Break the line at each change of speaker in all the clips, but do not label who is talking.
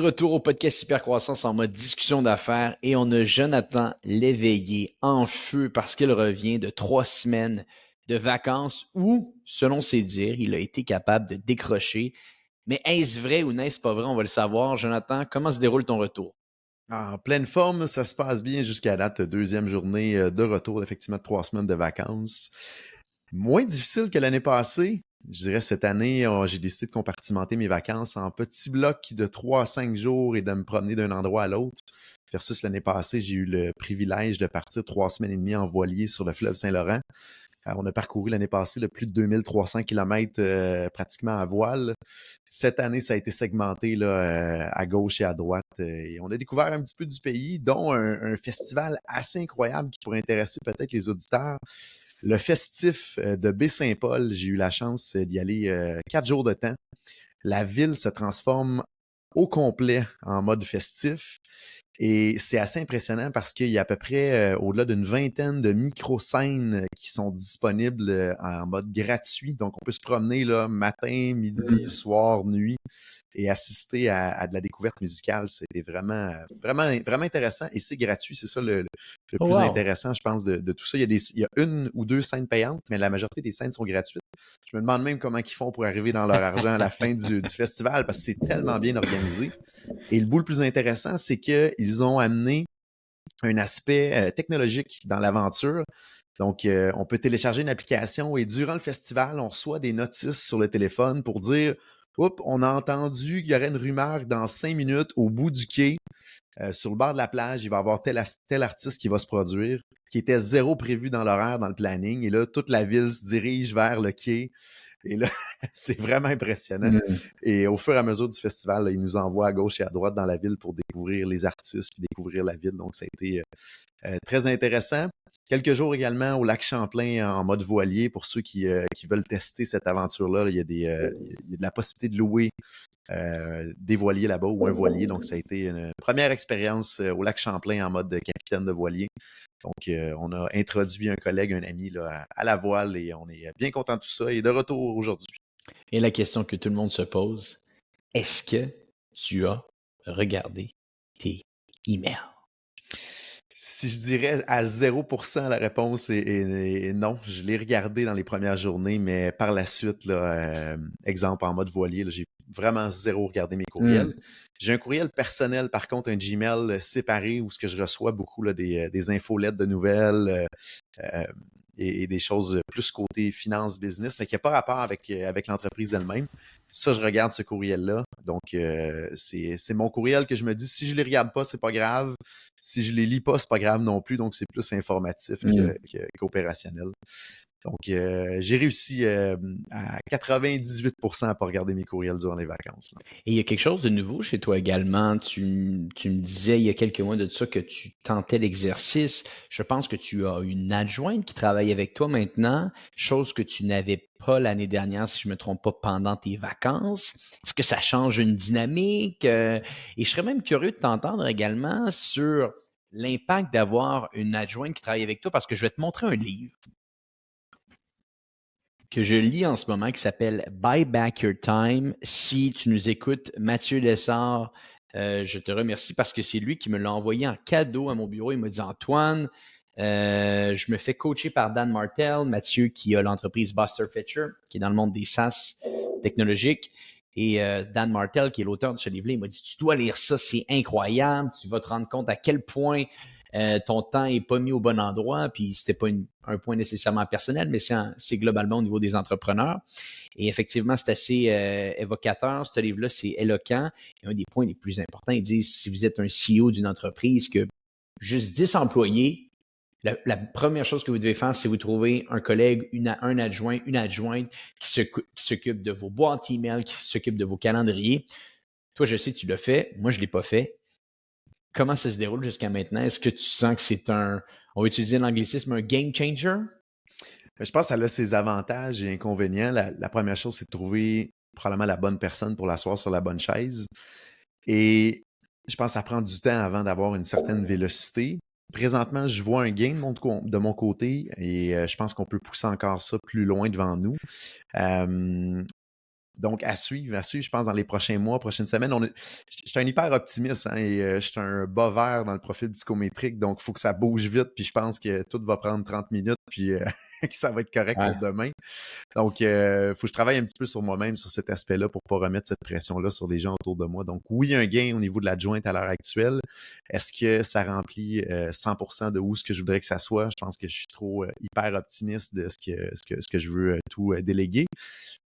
Retour au podcast Hypercroissance en mode discussion d'affaires et on a Jonathan Léveillé en feu parce qu'il revient de 3 semaines de vacances où, selon ses dires, il a été capable de décrocher. Mais est-ce vrai ou n'est-ce pas vrai? On va le savoir. Jonathan, comment se déroule ton retour?
En pleine forme, ça se passe bien jusqu'à date. Deuxième journée de retour, effectivement, de 3 semaines de vacances. Moins difficile que l'année passée. Je dirais cette année, j'ai décidé de compartimenter mes vacances en petits blocs de 3 à 5 jours et de me promener d'un endroit à l'autre. Versus l'année passée, j'ai eu le privilège de partir 3 semaines et demie en voilier sur le fleuve Saint-Laurent. On a parcouru l'année passée plus de 2300 km pratiquement à voile. Cette année, ça a été segmenté là, à gauche et à droite. Et on a découvert un petit peu du pays, dont un festival assez incroyable qui pourrait intéresser peut-être les auditeurs. Le festif de Baie-Saint-Paul, j'ai eu la chance d'y aller 4 jours de temps. La ville se transforme au complet en mode festif. Et c'est assez impressionnant parce qu'il y a à peu près au-delà d'une vingtaine de micro-scènes qui sont disponibles en mode gratuit. Donc, on peut se promener là, matin, midi, soir, nuit et assister à de la découverte musicale. C'était vraiment intéressant et c'est gratuit. C'est ça le
Oh,
plus
wow!
intéressant, je pense, de tout ça. Il y a une ou deux scènes payantes, mais la majorité des scènes sont gratuites. Je me demande même comment ils font pour arriver dans leur argent à la fin du festival parce que c'est tellement bien organisé. Et le bout le plus intéressant, c'est qu'ils ont amené un aspect technologique dans l'aventure. Donc, on peut télécharger une application et durant le festival, on reçoit des notices sur le téléphone pour dire oups, on a entendu qu'il y aurait une rumeur que dans 5 minutes, au bout du quai, sur le bord de la plage, il va y avoir tel artiste qui va se produire, qui était zéro prévu dans l'horaire, dans le planning. Et là, toute la ville se dirige vers le quai. Et là, c'est vraiment impressionnant.
Mm.
Et au fur et à mesure du festival, là, ils nous envoient à gauche et à droite dans la ville pour découvrir les artistes et découvrir la ville. Donc, ça a été très intéressant. Quelques jours également au lac Champlain en mode voilier pour ceux qui veulent tester cette aventure-là. Il y a il y a de la possibilité de louer des voiliers là-bas ou un voilier. Donc, ça a été une première expérience au lac Champlain en mode capitaine de voilier. Donc, on a introduit un collègue, un ami là, à la voile et on est bien content de tout ça. Et de retour aujourd'hui.
Et la question que tout le monde se pose, est-ce que tu as regardé tes emails?
Si je dirais à 0%, la réponse est non. Je l'ai regardé dans les premières journées, mais par la suite, là, exemple en mode voilier, là, j'ai vraiment zéro regardé mes courriels.
Mm.
J'ai un courriel personnel, par contre, un Gmail séparé où ce que je reçois beaucoup là, des infolettes de nouvelles euh, et des choses plus côté finance, business, mais qui n'a pas rapport avec l'entreprise elle-même. Ça, je regarde ce courriel-là. Donc, c'est mon courriel que je me dis, si je ne les regarde pas, c'est pas grave. Si je les lis pas, c'est pas grave non plus. Donc, c'est plus informatif
Mm.
qu'opérationnel. Donc, j'ai réussi à 98% à pas regarder mes courriels durant les vacances, là.
Et il y a quelque chose de nouveau chez toi également. Tu me disais il y a quelques mois de ça que tu tentais l'exercice. Je pense que tu as une adjointe qui travaille avec toi maintenant, chose que tu n'avais pas l'année dernière, si je ne me trompe pas, pendant tes vacances. Est-ce que ça change une dynamique? Et je serais même curieux de t'entendre également sur l'impact d'avoir une adjointe qui travaille avec toi parce que je vais te montrer un livre que je lis en ce moment qui s'appelle Buy Back Your Time. Si tu nous écoutes, Mathieu Lessard, je te remercie parce que c'est lui qui me l'a envoyé en cadeau à mon bureau. Il m'a dit Antoine, je me fais coacher par Dan Martel, Mathieu qui a l'entreprise Buster Fetcher, qui est dans le monde des SaaS technologiques. Et Dan Martel, qui est l'auteur de ce livre-là, il m'a dit tu dois lire ça, c'est incroyable. Tu vas te rendre compte à quel point ton temps n'est pas mis au bon endroit, puis c'était pas un point nécessairement personnel, mais c'est globalement au niveau des entrepreneurs. Et effectivement, c'est assez évocateur. Ce livre-là, c'est éloquent. Et un des points les plus importants, ils disent, si vous êtes un CEO d'une entreprise que juste 10 employés, la première chose que vous devez faire, c'est vous trouver un collègue, un adjoint, une adjointe qui s'occupe de vos boîtes email, qui s'occupe de vos calendriers. Toi, je sais que tu l'as fait. Moi, je ne l'ai pas fait. Comment ça se déroule jusqu'à maintenant? Est-ce que tu sens que c'est on va utiliser l'anglicisme, un game changer?
Je pense que ça a ses avantages et inconvénients. La première chose, c'est de trouver probablement la bonne personne pour l'asseoir sur la bonne chaise. Et je pense que ça prend du temps avant d'avoir une certaine vélocité. Présentement, je vois un gain de mon côté et je pense qu'on peut pousser encore ça plus loin devant nous. Donc, à suivre, je pense, dans les prochains mois, prochaines semaines. Je suis un hyper optimiste, hein, et je suis un bas vert dans le profil psychométrique, donc il faut que ça bouge vite, puis je pense que tout va prendre 30 minutes, puis que ça va être correct
Ouais.
pour demain. Donc, il faut que je travaille un petit peu sur moi-même, sur cet aspect-là, pour ne pas remettre cette pression-là sur les gens autour de moi. Donc, oui, un gain au niveau de la jointe à l'heure actuelle. Est-ce que ça remplit 100% de où ce que je voudrais que ça soit? Je pense que je suis trop hyper optimiste de ce que je veux tout déléguer.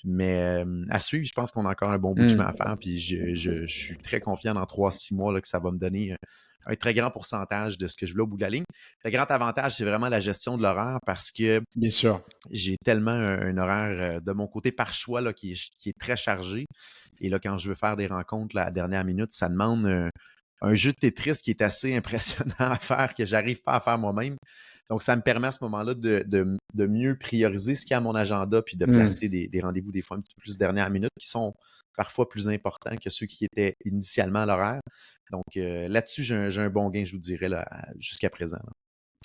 Mais à suivre, je pense qu'on a encore un bon bout de chemin à faire. Puis je suis très confiant dans 3-6 mois là, que ça va me donner un très grand pourcentage de ce que je voulais au bout de la ligne. Le grand avantage, c'est vraiment la gestion de l'horaire parce que
Bien sûr.
j'ai tellement un horaire de mon côté par choix là, qui est très chargé. Et là, quand je veux faire des rencontres là, à la dernière minute, ça demande un jeu de Tetris qui est assez impressionnant à faire, que j'arrive pas à faire moi-même. Donc, ça me permet à ce moment-là de mieux prioriser ce qu'il y a à mon agenda, puis de placer des rendez-vous des fois un petit peu plus dernière minute qui sont parfois plus importants que ceux qui étaient initialement à l'horaire. Donc, là-dessus, j'ai un bon gain, je vous dirais, là, jusqu'à présent. Là.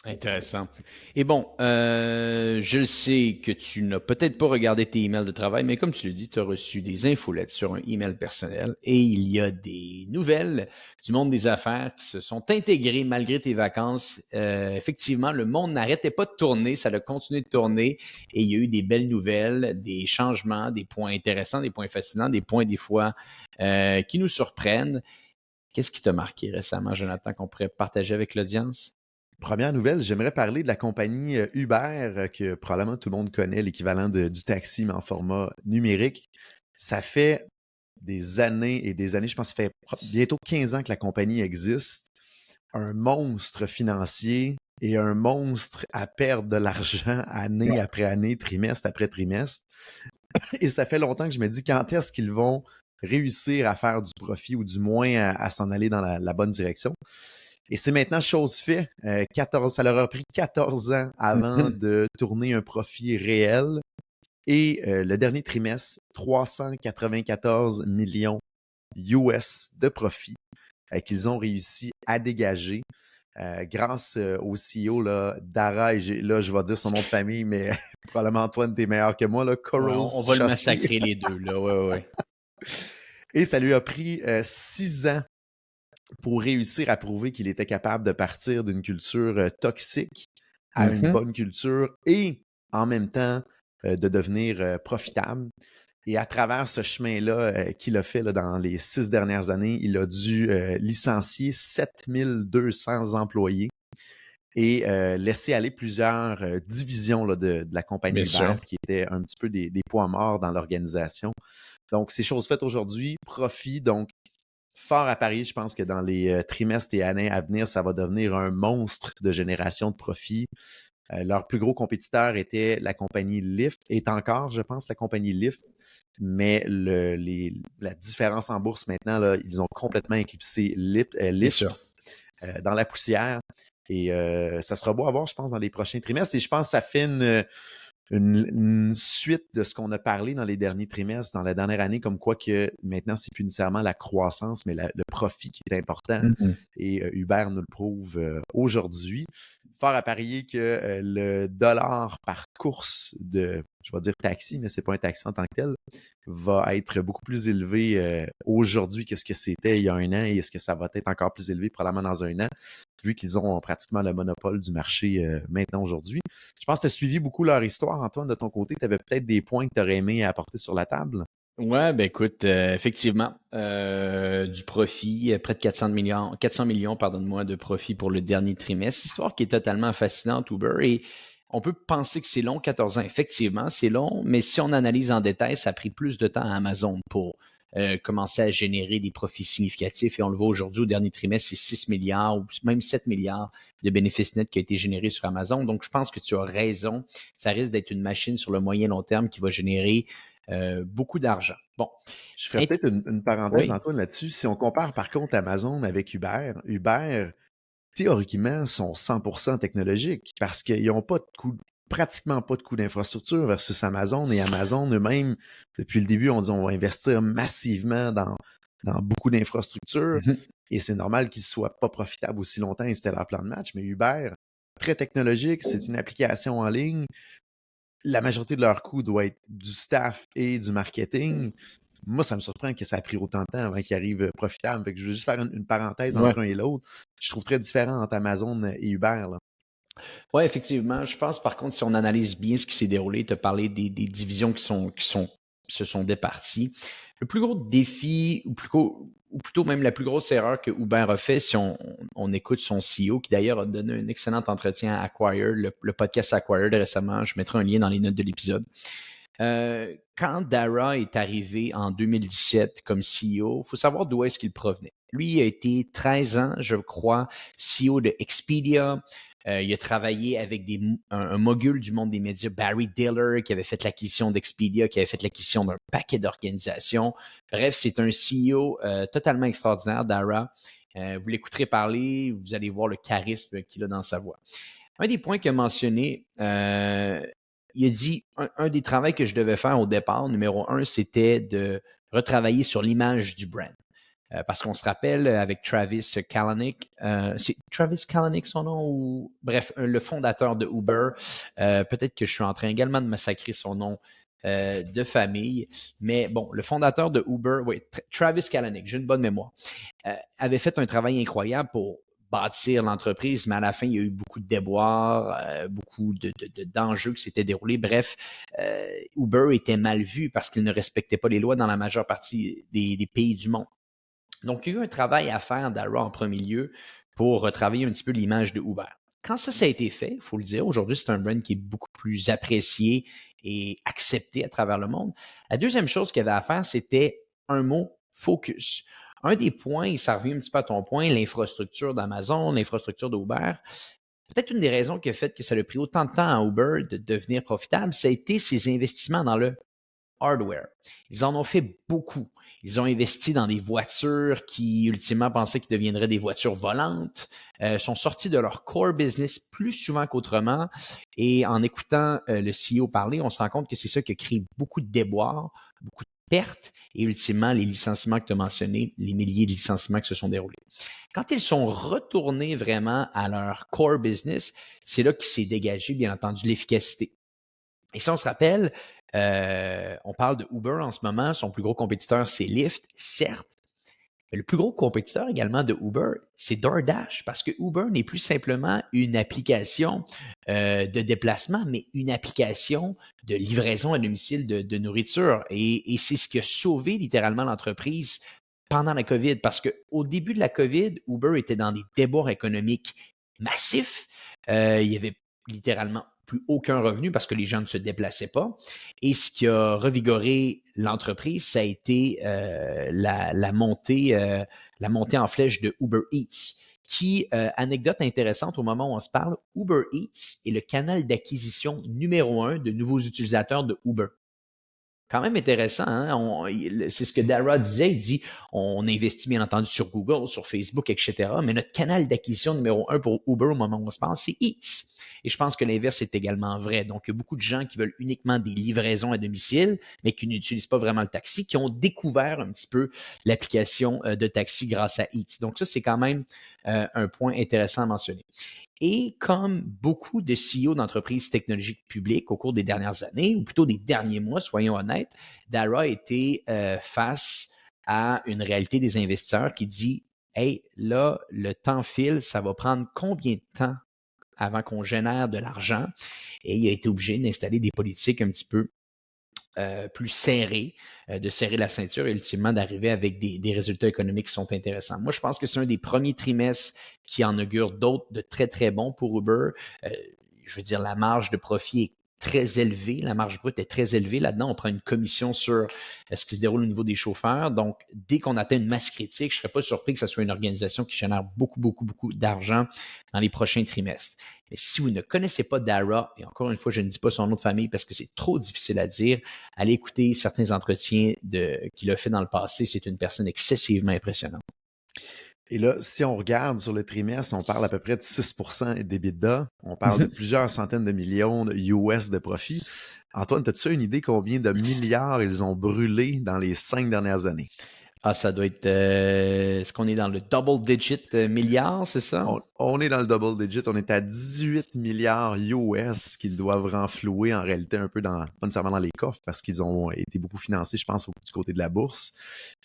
Intéressant. Et bon, je le sais que tu n'as peut-être pas regardé tes emails de travail, mais comme tu le dis, tu as reçu des infolettes sur un email personnel et il y a des nouvelles du monde des affaires qui se sont intégrées malgré tes vacances. Effectivement, le monde n'arrêtait pas de tourner, ça a continué de tourner et il y a eu des belles nouvelles, des changements, des points intéressants, des points fascinants, des points des fois qui nous surprennent. Qu'est-ce qui t'a marqué récemment, Jonathan, qu'on pourrait partager avec l'audience?
Première nouvelle, j'aimerais parler de la compagnie Uber, que probablement tout le monde connaît, l'équivalent du taxi, mais en format numérique. Ça fait des années et des années, je pense que ça fait bientôt 15 ans que la compagnie existe. Un monstre financier et un monstre à perdre de l'argent année après année, trimestre après trimestre. Et ça fait longtemps que je me dis quand est-ce qu'ils vont réussir à faire du profit ou du moins à s'en aller dans la bonne direction. Et c'est maintenant chose faite. 14, ça leur a pris 14 ans avant de tourner un profit réel. Et le dernier trimestre, 394 millions US de profit qu'ils ont réussi à dégager grâce au CEO là, Dara, et là je vais dire son nom de famille, mais probablement Antoine, t'es meilleur que moi, là,
Ouais,
Koros
on va le
Shosky.
massacrer les deux, là. Ouais, ouais.
Et ça lui a pris 6 ans pour réussir à prouver qu'il était capable de partir d'une culture toxique à une bonne culture et en même temps de devenir profitable. Et à travers ce chemin-là qu'il a fait là, dans les 6 dernières années, il a dû licencier 7200 employés et laisser aller plusieurs divisions là, de la compagnie
Bien
Uber
sûr.
qui étaient un petit peu des poids morts dans l'organisation. Donc, c'est chose faite aujourd'hui, profit. Donc, fort à parier, je pense que dans les trimestres et années à venir, ça va devenir un monstre de génération de profit. Leur plus gros compétiteur était la compagnie Lyft, est encore, je pense, la compagnie Lyft, mais la différence en bourse maintenant, là, ils ont complètement éclipsé
Bien
Lyft
sûr.
dans la poussière. Et ça sera beau à voir, je pense, dans les prochains trimestres. Et je pense que ça fait une suite de ce qu'on a parlé dans les derniers trimestres, dans la dernière année, comme quoi que maintenant, c'est plus nécessairement la croissance, mais le profit qui est important. Et Uber nous le prouve aujourd'hui. Fort à parier que le dollar par course de, je vais dire taxi, mais c'est pas un taxi en tant que tel, va être beaucoup plus élevé aujourd'hui que ce que c'était il y a un an et est-ce que ça va être encore plus élevé probablement dans un an, vu qu'ils ont pratiquement le monopole du marché maintenant aujourd'hui. Je pense que tu as suivi beaucoup leur histoire, Antoine, de ton côté. Tu avais peut-être des points que tu aurais aimé apporter sur la table.
Ouais, ben écoute, effectivement, du profit, près de 400 millions, pardonne-moi, de profit pour le dernier trimestre. Histoire qui est totalement fascinante, Uber. Et on peut penser que c'est long, 14 ans. Effectivement, c'est long, mais si on analyse en détail, ça a pris plus de temps à Amazon pour commencer à générer des profits significatifs. Et on le voit aujourd'hui, au dernier trimestre, c'est 6 milliards ou même 7 milliards de bénéfices nets qui a été généré sur Amazon. Donc, je pense que tu as raison. Ça risque d'être une machine sur le moyen long terme qui va générer beaucoup d'argent. Bon.
Je ferais peut-être une parenthèse,
Oui.
Antoine, là-dessus. Si on compare par contre Amazon avec Uber, Uber, théoriquement, sont 100% technologiques parce qu'ils n'ont pas de coût, pratiquement pas de coût d'infrastructure versus Amazon. Et Amazon eux-mêmes, depuis le début, on dit on va investir massivement dans beaucoup d'infrastructures. Et c'est normal qu'ils ne soient pas profitables aussi longtemps et c'était leur plan de match. Mais Uber, très technologique, c'est une application en ligne. la majorité de leur coût doit être du staff et du marketing. Moi, ça me surprend que ça a pris autant de temps avant qu'ils arrivent profitables. Fait que je veux juste faire une parenthèse
Ouais.
entre un et l'autre. Je trouve très différent entre Amazon et Uber, là.
Ouais, effectivement. Je pense, par contre, si on analyse bien ce qui s'est déroulé, tu as parlé des divisions qui se sont départies. Le plus gros défi, ou plutôt même la plus grosse erreur que Uber a fait, si on écoute son CEO, qui d'ailleurs a donné un excellent entretien à Acquire, le podcast Acquired récemment, je mettrai un lien dans les notes de l'épisode. Quand Dara est arrivé en 2017 comme CEO, il faut savoir d'où est-ce qu'il provenait. Lui, il a été 13 ans, je crois, CEO de Expedia. Il a travaillé avec un mogul du monde des médias, Barry Diller, qui avait fait l'acquisition d'Expedia, qui avait fait l'acquisition d'un paquet d'organisations. Bref, c'est un CEO totalement extraordinaire, Dara. Vous l'écouterez parler, vous allez voir le charisme qu'il a dans sa voix. Un des points qu'il a mentionné, il a dit un des travaux que je devais faire au départ, numéro un, c'était de retravailler sur l'image du brand. Parce qu'on se rappelle avec Travis Kalanick, c'est Travis Kalanick son nom ou bref, le fondateur de Uber. Peut-être que je suis en train également de massacrer son nom de famille, mais bon, le fondateur de Uber, oui, Travis Kalanick, j'ai une bonne mémoire, avait fait un travail incroyable pour bâtir l'entreprise, mais à la fin, il y a eu beaucoup de déboires, beaucoup d'enjeux qui s'étaient déroulés. Bref, Uber était mal vu parce qu'il ne respectait pas les lois dans la majeure partie des pays du monde. Donc, il y a eu un travail à faire d'Ara en premier lieu pour retravailler un petit peu l'image de Uber. Quand ça a été fait, il faut le dire, aujourd'hui, c'est un brand qui est beaucoup plus apprécié et accepté à travers le monde. La deuxième chose qu'il y avait à faire, c'était un mot, focus. Un des points, et ça revient un petit peu à ton point, l'infrastructure d'Amazon, l'infrastructure d'Uber. Peut-être une des raisons qui a fait que ça a pris autant de temps à Uber de devenir profitable, ça a été ses investissements dans le hardware. Ils en ont fait beaucoup. Ils ont investi dans des voitures qui, ultimement, pensaient qu'ils deviendraient des voitures volantes, sont sortis de leur core business plus souvent qu'autrement. Et en écoutant le CEO parler, on se rend compte que c'est ça qui a créé beaucoup de déboires, beaucoup de pertes et, ultimement, les licenciements que tu as mentionnés, les milliers de licenciements qui se sont déroulés. Quand ils sont retournés vraiment à leur core business, c'est là qu'il s'est dégagé, bien entendu, l'efficacité. Et si on se rappelle, on parle de Uber en ce moment, son plus gros compétiteur, c'est Lyft, certes, mais le plus gros compétiteur également de Uber, c'est DoorDash, parce que Uber n'est plus simplement une application de déplacement, mais une application de livraison à domicile de nourriture. Et c'est ce qui a sauvé littéralement l'entreprise pendant la COVID, parce qu'au début de la COVID, Uber était dans des déboires économiques massifs. Il y avait littéralement plus aucun revenu parce que les gens ne se déplaçaient pas. Et ce qui a revigoré l'entreprise, ça a été la montée en flèche de Uber Eats, qui, anecdote intéressante au moment où on se parle, Uber Eats est le canal d'acquisition numéro un de nouveaux utilisateurs de Uber. Quand même intéressant, hein? C'est ce que Dara disait. Il dit, on investit bien entendu sur Google, sur Facebook, etc. Mais notre canal d'acquisition numéro un pour Uber au moment où on se parle, c'est Eats. Et je pense que l'inverse est également vrai. Donc, il y a beaucoup de gens qui veulent uniquement des livraisons à domicile, mais qui n'utilisent pas vraiment le taxi, qui ont découvert un petit peu l'application de taxi grâce à Eats. Donc, ça, c'est quand même un point intéressant à mentionner. Et comme beaucoup de CEO d'entreprises technologiques publiques au cours des dernières années, ou plutôt des derniers mois, soyons honnêtes, Dara a été face à une réalité des investisseurs qui dit « Hey, là, le temps file, ça va prendre combien de temps avant qu'on génère de l'argent? » Et il a été obligé d'installer des politiques un petit peu plus serré, de serrer la ceinture et ultimement d'arriver avec des résultats économiques qui sont intéressants. Moi, je pense que c'est un des premiers trimestres qui en augure d'autres de très, très bons pour Uber. Je veux dire, la marge de profit est très élevée, la marge brute est très élevée. Là-dedans, on prend une commission sur ce qui se déroule au niveau des chauffeurs. Donc, dès qu'on atteint une masse critique, je ne serais pas surpris que ce soit une organisation qui génère beaucoup, beaucoup, beaucoup d'argent dans les prochains trimestres. Mais si vous ne connaissez pas Dara, et encore une fois, je ne dis pas son nom de famille parce que c'est trop difficile à dire, allez écouter certains entretiens qu'il a fait dans le passé. C'est une personne excessivement impressionnante.
Et là, si on regarde sur le trimestre, on parle à peu près de 6% d'EBITDA. On parle de plusieurs centaines de millions de US de profit. Antoine, as-tu une idée combien de milliards ils ont brûlé dans les 5 dernières années?
Ah, ça doit être. Est-ce qu'on est dans le double digit milliard, c'est ça?
On est dans le double digit, on est à 18 milliards US qu'ils doivent renflouer en réalité un peu pas nécessairement dans les coffres parce qu'ils ont été beaucoup financés, je pense, du côté de la bourse.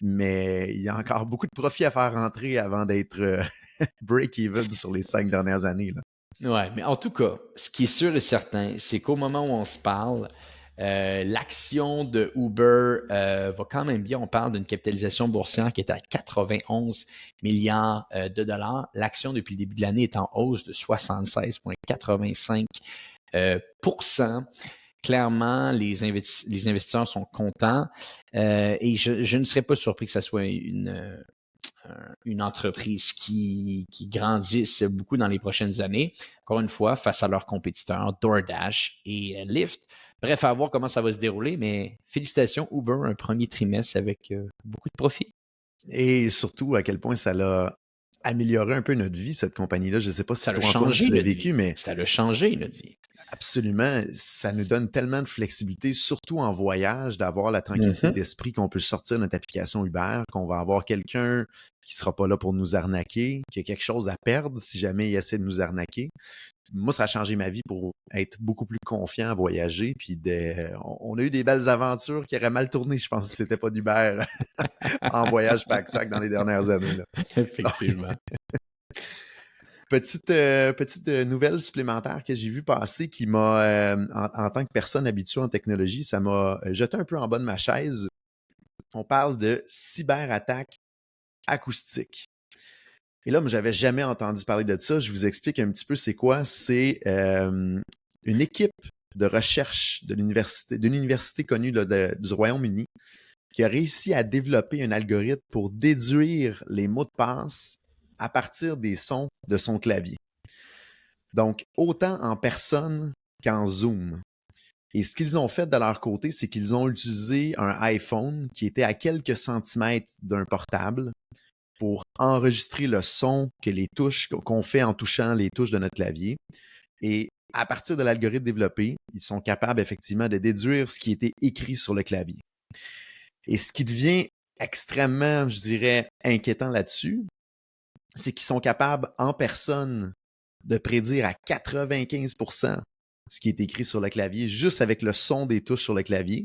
Mais il y a encore beaucoup de profits à faire rentrer avant d'être break-even sur les 5 dernières années, là.
Ouais, mais en tout cas, ce qui est sûr et certain, c'est qu'au moment où on se parle, l'action de Uber va quand même bien. On parle d'une capitalisation boursière qui est à 91 milliards de dollars. L'action, depuis le début de l'année, est en hausse de 76,85 Clairement, les investisseurs sont contents et je ne serais pas surpris que ce soit une entreprise qui grandisse beaucoup dans les prochaines années, encore une fois, face à leurs compétiteurs DoorDash et Lyft. Bref, à voir comment ça va se dérouler, mais félicitations Uber, un premier trimestre avec beaucoup de profit.
Et surtout, à quel point ça l'a amélioré un peu notre vie, cette compagnie-là. Je ne sais pas si
Ça a
toi, Antoine,
changé
tu l'as
notre
vécu,
vie.
mais
Ça a changé notre vie.
absolument, ça nous donne tellement de flexibilité, surtout en voyage, d'avoir la tranquillité
Mhm.
d'esprit qu'on peut sortir notre application Uber, qu'on va avoir quelqu'un qui sera pas là pour nous arnaquer, qui a quelque chose à perdre si jamais il essaie de nous arnaquer. Moi, ça a changé ma vie pour être beaucoup plus confiant à voyager. Puis on a eu des belles aventures qui auraient mal tourné, je pense, si c'était pas d'Uber en voyage pack-sac dans les dernières années, là. Donc,
Effectivement.
petite nouvelle supplémentaire que j'ai vu passer qui m'a, en tant que personne habituée en technologie, ça m'a jeté un peu en bas de ma chaise. On parle de cyberattaque acoustique. Et là, moi, j'avais jamais entendu parler de ça. Je vous explique un petit peu c'est quoi. C'est une équipe de recherche d'une université connue là, du Royaume-Uni qui a réussi à développer un algorithme pour déduire les mots de passe à partir des sons de son clavier. Donc, autant en personne qu'en Zoom. Et ce qu'ils ont fait de leur côté, c'est qu'ils ont utilisé un iPhone qui était à quelques centimètres d'un portable pour enregistrer le son que les touches qu'on fait en touchant les touches de notre clavier. Et à partir de l'algorithme développé, ils sont capables effectivement de déduire ce qui était écrit sur le clavier. Et ce qui devient extrêmement, je dirais, inquiétant là-dessus, c'est qu'ils sont capables en personne de prédire à 95% ce qui est écrit sur le clavier juste avec le son des touches sur le clavier.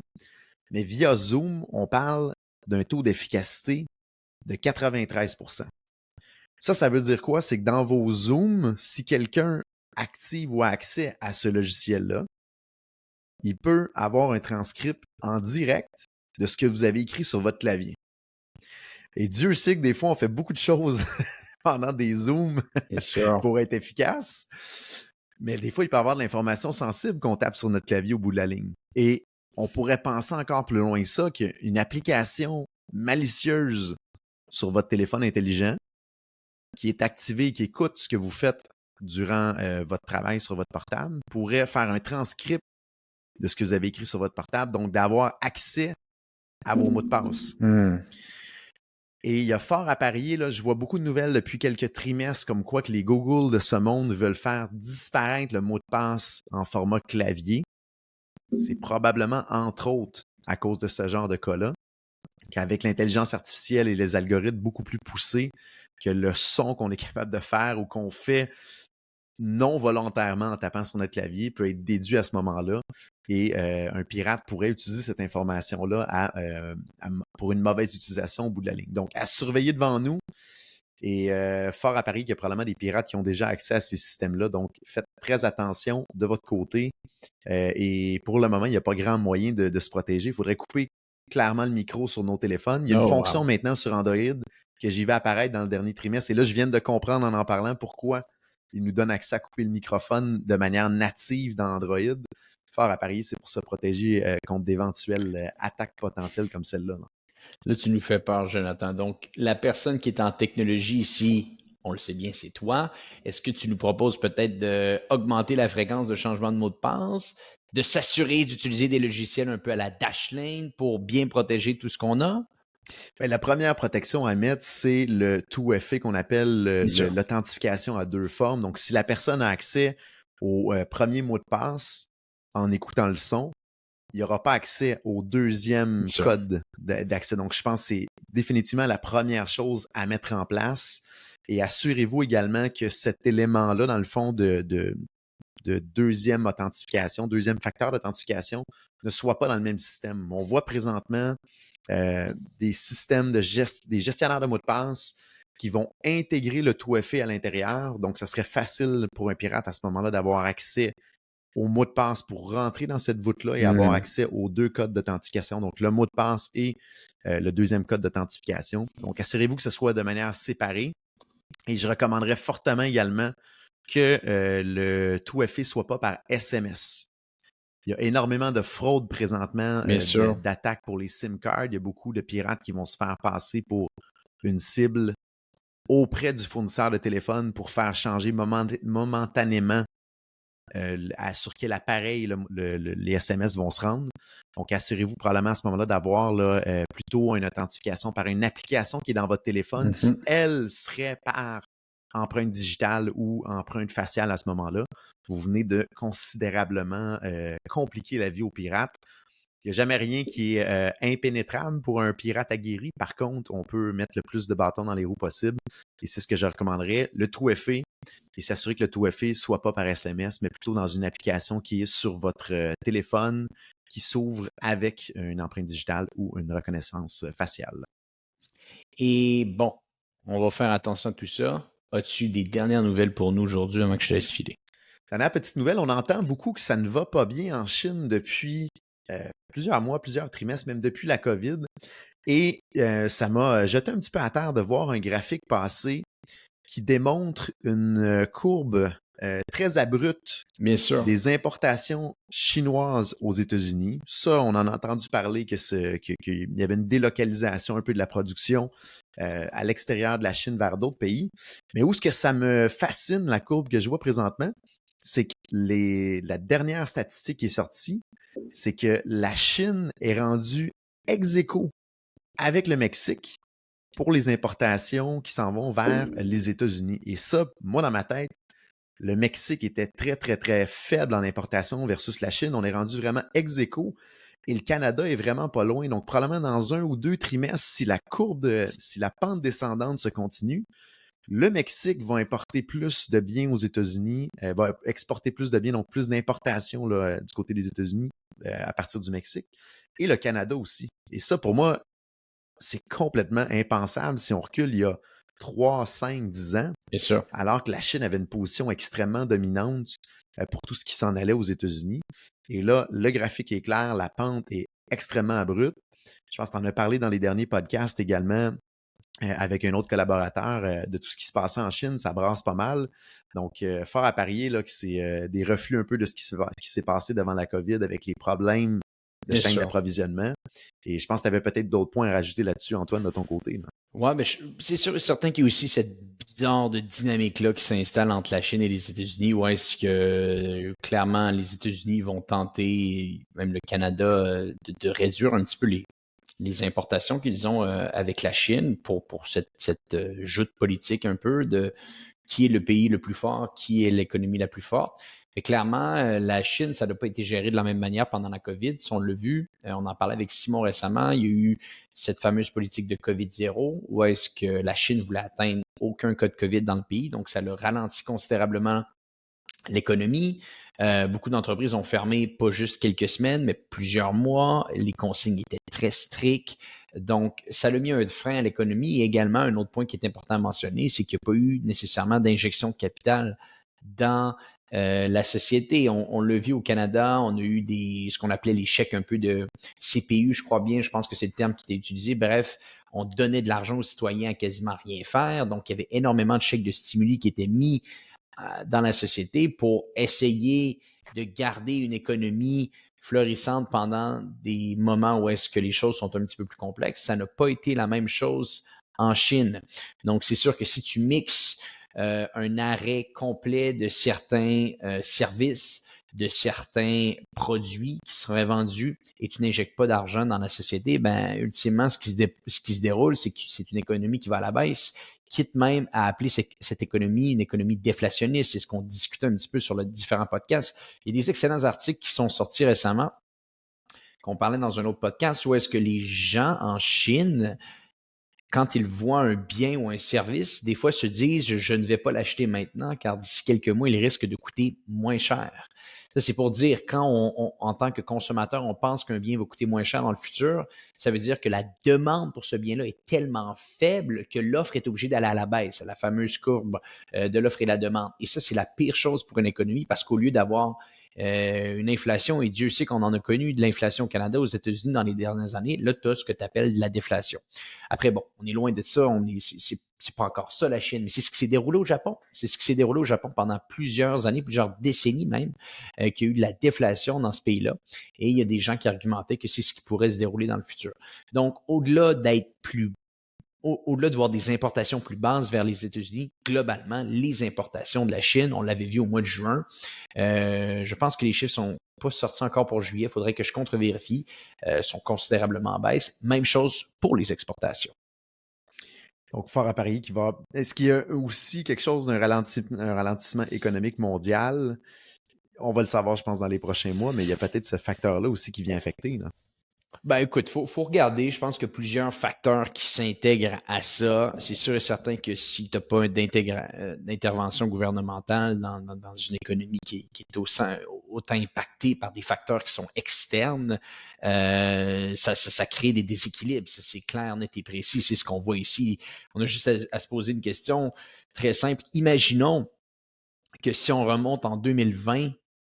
Mais via Zoom, on parle d'un taux d'efficacité de 93%. Ça veut dire quoi? C'est que dans vos Zooms, si quelqu'un active ou a accès à ce logiciel-là, il peut avoir un transcript en direct de ce que vous avez écrit sur votre clavier. Et Dieu sait que des fois, on fait beaucoup de choses pendant des Zooms
Bien sûr.
pour être efficace. Mais des fois, il peut y avoir de l'information sensible qu'on tape sur notre clavier au bout de la ligne. Et on pourrait penser encore plus loin que ça, qu'une application malicieuse sur votre téléphone intelligent qui est activée, qui écoute ce que vous faites durant votre travail sur votre portable, pourrait faire un transcript de ce que vous avez écrit sur votre portable, donc d'avoir accès à vos mots de passe. Et il y a fort à parier, là, je vois beaucoup de nouvelles depuis quelques trimestres comme quoi que les Google de ce monde veulent faire disparaître le mot de passe en format clavier. C'est probablement, entre autres, à cause de ce genre de cas-là, qu'avec l'intelligence artificielle et les algorithmes beaucoup plus poussés, que le son qu'on est capable de faire ou qu'on fait non volontairement en tapant sur notre clavier peut être déduit à ce moment-là. Et un pirate pourrait utiliser cette information-là pour une mauvaise utilisation au bout de la ligne. Donc, à surveiller devant nous. Et fort à parier qu'il y a probablement des pirates qui ont déjà accès à ces systèmes-là. Donc, faites très attention de votre côté. Et pour le moment, il n'y a pas grand moyen de se protéger. Il faudrait couper clairement le micro sur nos téléphones. Il y a une fonction maintenant sur Android que j'y vais apparaître dans le dernier trimestre. Et là, je viens de comprendre en parlant pourquoi il nous donne accès à couper le microphone de manière native dans Android. Fort à parier, c'est pour se protéger contre d'éventuelles attaques potentielles comme celle-là.
Là, tu nous fais peur, Jonathan. Donc, la personne qui est en technologie ici, on le sait bien, c'est toi. Est-ce que tu nous proposes peut-être d'augmenter la fréquence de changement de mot de passe, de s'assurer d'utiliser des logiciels un peu à la Dashlane pour bien protéger tout ce qu'on a?
Bien, la première protection à mettre, c'est le 2FA qu'on appelle l'authentification à deux formes. Donc, si la personne a accès au premier mot de passe en écoutant le son, il n'y aura pas accès au deuxième
Ça.
code d'accès. Donc, je pense que c'est définitivement la première chose à mettre en place. Et assurez-vous également que cet élément-là, dans le fond, de deuxième authentification, deuxième facteur d'authentification, ne soit pas dans le même système. On voit présentement des systèmes des gestionnaires de mots de passe qui vont intégrer le 2FA à l'intérieur. Donc, ça serait facile pour un pirate à ce moment-là d'avoir accès au mot de passe pour rentrer dans cette voûte-là et avoir accès aux deux codes d'authentification, donc le mot de passe et le deuxième code d'authentification. Donc, assurez-vous que ce soit de manière séparée. Et je recommanderais fortement également que le 2FA ne soit pas par SMS. Il y a énormément de fraudes présentement,
Bien sûr.
d'attaques pour les SIM cards. Il y a beaucoup de pirates qui vont se faire passer pour une cible auprès du fournisseur de téléphone pour faire changer momentanément sur quel appareil les SMS vont se rendre. Donc, assurez-vous probablement à ce moment-là d'avoir plutôt une authentification par une application qui est dans votre téléphone qui, elle, serait par empreinte digitale ou empreinte faciale à ce moment-là. Vous venez de considérablement compliquer la vie aux pirates. Il n'y a jamais rien qui est impénétrable pour un pirate aguerri. Par contre, on peut mettre le plus de bâtons dans les roues possible. Et c'est ce que je recommanderais. Le 2FA, et s'assurer que le 2FA ne soit pas par SMS, mais plutôt dans une application qui est sur votre téléphone, qui s'ouvre avec une empreinte digitale ou une reconnaissance faciale.
Et bon, on va faire attention à tout ça. As-tu des dernières nouvelles pour nous aujourd'hui avant que je te laisse filer?
Dernière petite nouvelle, on entend beaucoup que ça ne va pas bien en Chine depuis plusieurs mois, plusieurs trimestres, même depuis la COVID. Et ça m'a jeté un petit peu à terre de voir un graphique passer qui démontre une courbe très abrupte
Bien sûr.
des importations chinoises aux États-Unis. Ça, on en a entendu parler qu'il y avait une délocalisation un peu de la production à l'extérieur de la Chine vers d'autres pays. Mais où est-ce que ça me fascine, la courbe que je vois présentement, c'est que la dernière statistique qui est sortie, c'est que la Chine est rendue ex aequo avec le Mexique pour les importations qui s'en vont vers les États-Unis. Et ça, moi, dans ma tête, le Mexique était très, très, très faible en importation versus la Chine. On est rendu vraiment ex aequo. Et le Canada est vraiment pas loin. Donc, probablement dans 1 ou 2 trimestres, si la pente descendante se continue, le Mexique va importer plus de biens aux États-Unis, va exporter plus de biens, donc plus d'importations du côté des États-Unis à partir du Mexique. Et le Canada aussi. Et ça, pour moi, c'est complètement impensable si on recule il y a 3, 5, 10 ans,
Bien sûr.
alors que la Chine avait une position extrêmement dominante pour tout ce qui s'en allait aux États-Unis. Et là, le graphique est clair, la pente est extrêmement abrupte. Je pense que tu en as parlé dans les derniers podcasts également avec un autre collaborateur de tout ce qui se passait en Chine, ça brasse pas mal. Donc, fort à parier là, que c'est des reflux un peu de ce qui s'est passé devant la COVID avec les problèmes de
Bien
chaîne
sûr.
d'approvisionnement. Et je pense que tu avais peut-être d'autres points à rajouter là-dessus, Antoine, de ton côté. Là.
Ouais, mais c'est sûr et certain qu'il y a aussi cette bizarre de dynamique-là qui s'installe entre la Chine et les États-Unis, où est-ce que clairement les États-Unis vont tenter, même le Canada, de réduire un petit peu les importations qu'ils ont avec la Chine pour cette joute politique un peu de qui est le pays le plus fort, qui est l'économie la plus forte. Et clairement, la Chine, ça n'a pas été géré de la même manière pendant la COVID. Si on l'a vu, on en parlait avec Simon récemment, il y a eu cette fameuse politique de COVID-0 où est-ce que la Chine voulait atteindre aucun cas de COVID dans le pays. Donc, ça a ralenti considérablement l'économie. Beaucoup d'entreprises ont fermé pas juste quelques semaines, mais plusieurs mois. Les consignes étaient très strictes. Donc, ça a mis un frein à l'économie. Et également, un autre point qui est important à mentionner, c'est qu'il n'y a pas eu nécessairement d'injection de capital dans la société. On l'a vu au Canada, on a eu ce qu'on appelait les chèques un peu de CPU, je crois bien, je pense que c'est le terme qui était utilisé. Bref, on donnait de l'argent aux citoyens à quasiment rien faire. Donc, il y avait énormément de chèques de stimuli qui étaient mis dans la société pour essayer de garder une économie florissante pendant des moments où est-ce que les choses sont un petit peu plus complexes. Ça n'a pas été la même chose en Chine. Donc, c'est sûr que si tu mixes un arrêt complet de certains services, de certains produits qui seraient vendus et tu n'injectes pas d'argent dans la société, ben ultimement, ce qui se déroule, c'est que c'est une économie qui va à la baisse, quitte même à appeler cette économie une économie déflationniste. C'est ce qu'on discutait un petit peu sur les différents podcasts. Il y a des excellents articles qui sont sortis récemment qu'on parlait dans un autre podcast, où est-ce que les gens en Chine, quand ils voient un bien ou un service, des fois se disent je ne vais pas l'acheter maintenant car d'ici quelques mois, il risque de coûter moins cher. Ça, c'est pour dire quand en tant que consommateur, on pense qu'un bien va coûter moins cher dans le futur, ça veut dire que la demande pour ce bien-là est tellement faible que l'offre est obligée d'aller à la baisse, la fameuse courbe de l'offre et la demande. Et ça, c'est la pire chose pour une économie parce qu'au lieu d'avoir une inflation, et Dieu sait qu'on en a connu de l'inflation au Canada, aux États-Unis dans les dernières années, là, tu as ce que tu appelles de la déflation. Après, bon, on est loin de ça, c'est pas encore ça la Chine, mais c'est ce qui s'est déroulé au Japon. C'est ce qui s'est déroulé au Japon pendant plusieurs années, plusieurs décennies même, qu'il y a eu de la déflation dans ce pays-là. Et il y a des gens qui argumentaient que c'est ce qui pourrait se dérouler dans le futur. Donc, au-delà d'être plus au-delà de voir des importations plus basses vers les États-Unis, globalement, les importations de la Chine, on l'avait vu au mois de juin. Je pense que les chiffres sont pas sortis encore pour juillet. Il faudrait que je contre-vérifie. Sont considérablement en baisse. Même chose pour les exportations.
Donc, fort à parier qui va. Est-ce qu'il y a aussi quelque chose d'un ralentissement économique mondial? On va le savoir, je pense, dans les prochains mois, mais il y a peut-être ce facteur-là aussi qui vient affecter, là.
Ben écoute, faut regarder. Je pense qu'il y a plusieurs facteurs qui s'intègrent à ça. C'est sûr et certain que si tu n'as pas d'intervention gouvernementale dans une économie qui est autant impactée par des facteurs qui sont externes, ça crée des déséquilibres. Ça, c'est clair, net et précis. C'est ce qu'on voit ici. On a juste à se poser une question très simple. Imaginons que si on remonte en 2020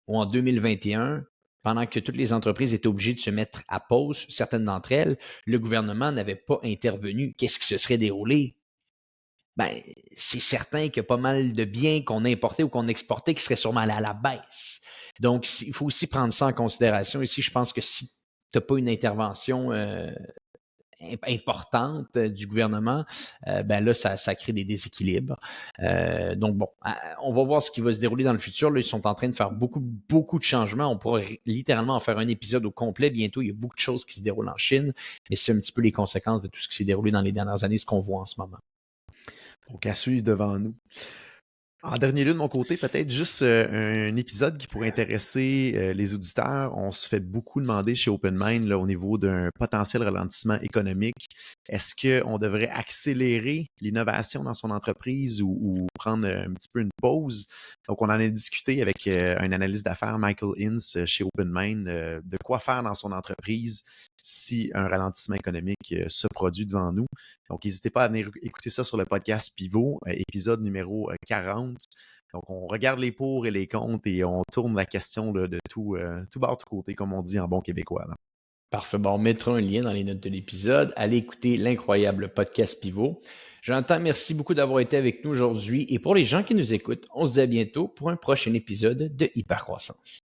ou en 2021, pendant que toutes les entreprises étaient obligées de se mettre à pause, certaines d'entre elles, le gouvernement n'avait pas intervenu. Qu'est-ce qui se serait déroulé? Ben, c'est certain qu'il y a pas mal de biens qu'on importait ou qu'on exportait qui seraient sûrement allés à la baisse. Donc, il faut aussi prendre ça en considération. Ici, je pense que si tu n'as pas une intervention importante du gouvernement, ben là, ça crée des déséquilibres. Donc, bon, on va voir ce qui va se dérouler dans le futur. Là, ils sont en train de faire beaucoup de changements. On pourrait littéralement en faire un épisode au complet bientôt. Il y a beaucoup de choses qui se déroulent en Chine, mais c'est un petit peu les conséquences de tout ce qui s'est déroulé dans les dernières années, ce qu'on voit en ce moment.
Donc, à suivre devant nous. En dernier lieu, de mon côté, peut-être juste un épisode qui pourrait intéresser les auditeurs. On se fait beaucoup demander chez OpenMind là, au niveau d'un potentiel ralentissement économique. Est-ce qu'on devrait accélérer l'innovation dans son entreprise ou prendre un petit peu une pause? Donc, on en a discuté avec un analyste d'affaires, Michael Ince, chez OpenMind, de quoi faire dans son entreprise si un ralentissement économique se produit devant nous. Donc, n'hésitez pas à venir écouter ça sur le podcast Pivot, épisode numéro 40. Donc, on regarde les pour et les contre et on tourne la question là, de tout bord, tout côté, comme on dit en bon québécois, là.
Parfait. Bon, on mettra un lien dans les notes de l'épisode. Allez écouter l'incroyable podcast Pivot. Jonathan, merci beaucoup d'avoir été avec nous aujourd'hui. Et pour les gens qui nous écoutent, on se dit à bientôt pour un prochain épisode de Hypercroissance.